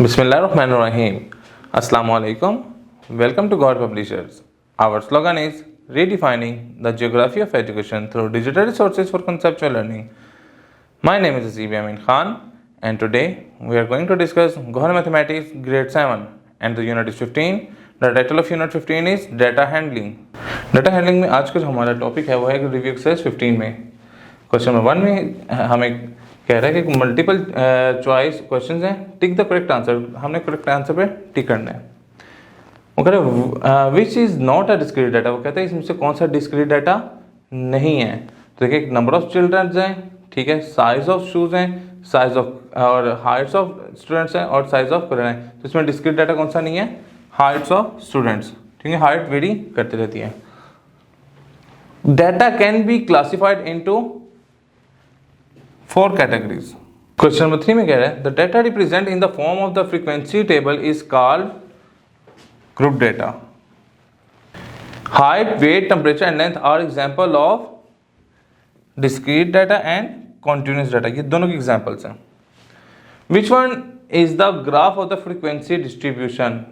Bismillahirrahmanirrahim. Assalamu alaikum. Welcome to God Publishers. Our slogan is redefining the geography of education through digital resources for conceptual learning. My name is Azib Amin Khan, and today we are going to discuss Gohar Mathematics Grade 7 and the Unit is 15. The title of Unit 15 is Data Handling. Data Handling में आज का जो हमारा topic है वो है review exercise 15 में question number 1 में हमें कह रहा है कि मल्टीपल चॉइस क्वेश्चंस हैं, टिक द करेक्ट आंसर। हमने करेक्ट आंसर पे टिक करना है। वो कह रहा है which is not a discrete data. वो कहता है इसमें से कौन सा डिस्क्रीट डाटा नहीं है। तो देखिए नंबर ऑफ चिल्ड्रंस हैं, ठीक है, साइज ऑफ शूज़ हैं, साइज ऑफ और हाइट्स ऑफ स्टूडेंट्स हैं और साइज ऑफ कलर हैं। तो इसमें डिस्क्रीट डाटा कौन सा नहीं है? हाइट्स ऑफ स्टूडेंट्स, ठीक है, हाइट वेरी करती रहती है। Data can be classified into 4 categories. Question number 3 में कह रहा है the data represent in the form of the frequency table is called group data. Height, weight, temperature and length are example of discrete data and continuous data. ये दोनों की examples हैं। Which one is the graph of the frequency distribution?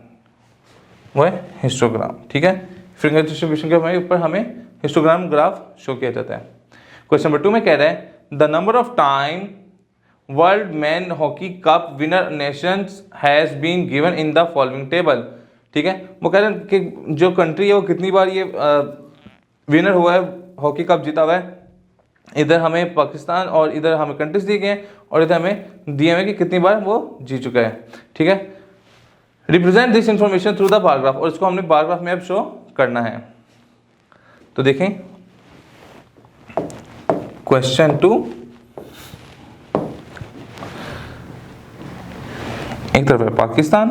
वो है histogram, ठीक है। frequency distribution के ऊपर हमें histogram graph शो किया जाता है। Question number 2 में कह रहा है The number of time World Men Hockey Cup winner nations has been given in the following table. ठीक है, वो कह रहे हैं कि जो कंट्री है वो कितनी बार ये विनर हुआ है, हॉकी कप जीता हुआ है। इधर हमें पाकिस्तान और इधर हमें कंट्रीज दिए गए हैं और इधर हमें दिए हुए कि कितनी बार वो जीत चुका है, ठीक है। Represent this information through the bar graph, और इसको हमने बार ग्राफ में अब शो करना है। तो देखें क्वेश्चन 2, एक तरफ है पाकिस्तान,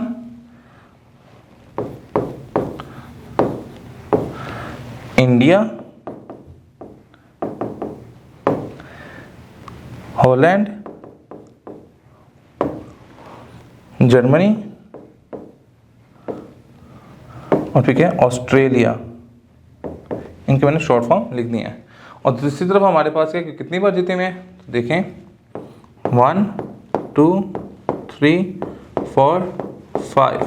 इंडिया, हॉलैंड, जर्मनी और फिर क्या ऑस्ट्रेलिया। इनके मैंने शॉर्ट फॉर्म लिख दिए हैं। और दूसरी तरफ हमारे पास क्या कितनी बार जीते हुए हैं? तो देखें 1 2 3 4 5।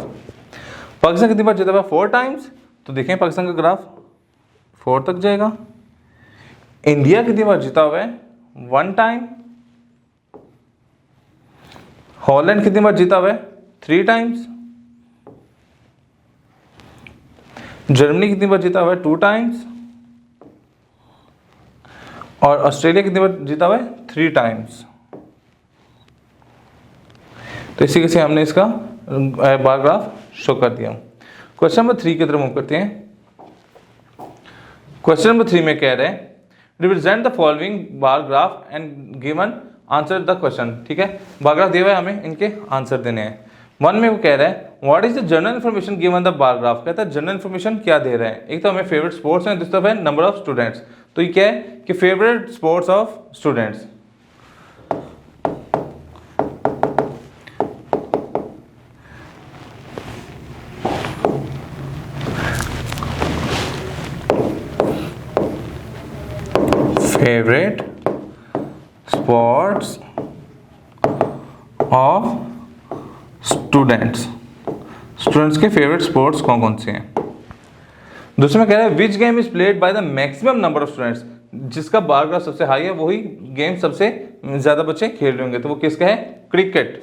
पाकिस्तान कितनी बार जीता हुआ? 4 टाइम्स। तो देखें पाकिस्तान का ग्राफ 4 तक जाएगा। इंडिया कितनी बार जीता हुआ है? 1 टाइम। हॉलैंड कितनी बार जीता हुआ है? 3 टाइम्स। जर्मनी कितनी बार जीता हुआ है? 2 टाइम्स। और ऑस्ट्रेलिया कितनी बार जीता हुआ है? 3 टाइम्स। तो इसी से हमने इसका बार ग्राफ शो कर दिया। क्वेश्चन नंबर 3 की तरफ मूव करते हैं। क्वेश्चन नंबर 3 में कह रहे हैं represent the following bar graph and given answer the question, ठीक है। बार ग्राफ दिया हुआ है, हमें इनके आंसर देने हैं। 1 में वो कह रहा है what is the general information given the bar graph. कहता है जनरल इन्फॉर्मेशन क्या दे रहे हैं। एक तो हमें फेवरेट स्पोर्ट्स हैं, दूसरी तरफ है नंबर ऑफ स्टूडेंट्स। तो ये क्या है कि favourite sports of students. Favourite sports of students. Students के फेवरेट स्पोर्ट्स कौन कौन से हैं। दूसरे में कह रहा है which game is played by the maximum number of students. जिसका बार ग्राफ सबसे हाई है वही गेम सबसे ज्यादा बच्चे खेल रहे होंगे। तो वो किसका है? क्रिकेट।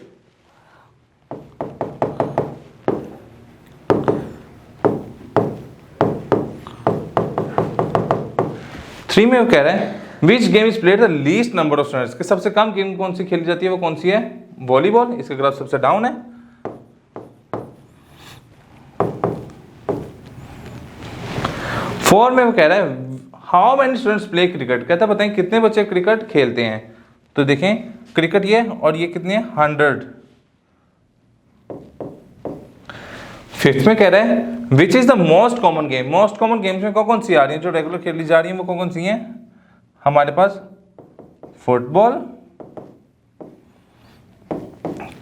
थ्री में वो कह रहा है which game is played the least number of students. कि सबसे कम गेम कौन सी खेली जाती है वो कौन सी है? वॉलीबॉल। इसका ग्राफ सबसे डाउन है। 4 में वो कह रहा है how many students play cricket. कहता है बताएं कितने बच्चे क्रिकेट खेलते हैं। तो देखें क्रिकेट ये और ये कितने हैं? 100। 5th में कह रहा है which is the most common game. Most common games में कौन सी आ रही है जो रेगुलर खेली जा रही है? वो कौन सी हैं? हमारे पास फुटबॉल,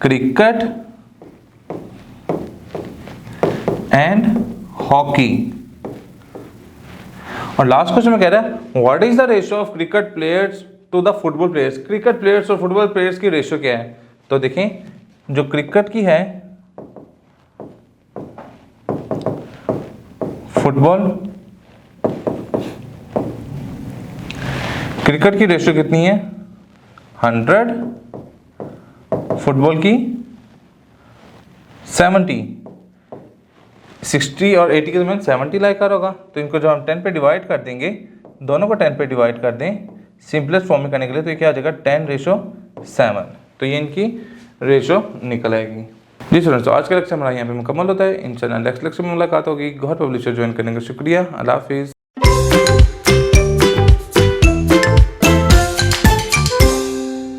क्रिकेट एंड हॉकी। और लास्ट क्वेश्चन में कह रहा है what is the ratio of cricket players to the football players. Cricket players और फुटबॉल प्लेयर्स की रेशियो क्या है? तो देखें जो क्रिकेट की है फुटबॉल। क्रिकेट की रेशियो कितनी है 100, फुटबॉल की 70। 60 और 80 के दरमियान 70 लाइक कर होगा, तो इनको जब हम 10 पे डिवाइड कर देंगे, दोनों को 10 पे डिवाइड कर दें सिंपलेस्ट फॉर्म में करने के लिए, तो ये क्या आ जाएगा 10:7। तो ये इनकी रेशो निकल आएगी। जी स्टूडेंट्स, तो आज का लेक्चर हमारा यहाँ पे मुकम्मल होता है। इंशाल्लाह नेक्स्ट लेक्चर में मुलाकात होगी। गौहर पब्लिशर ज्वाइन करने का शुक्रिया। अल्लाह हाफिज़।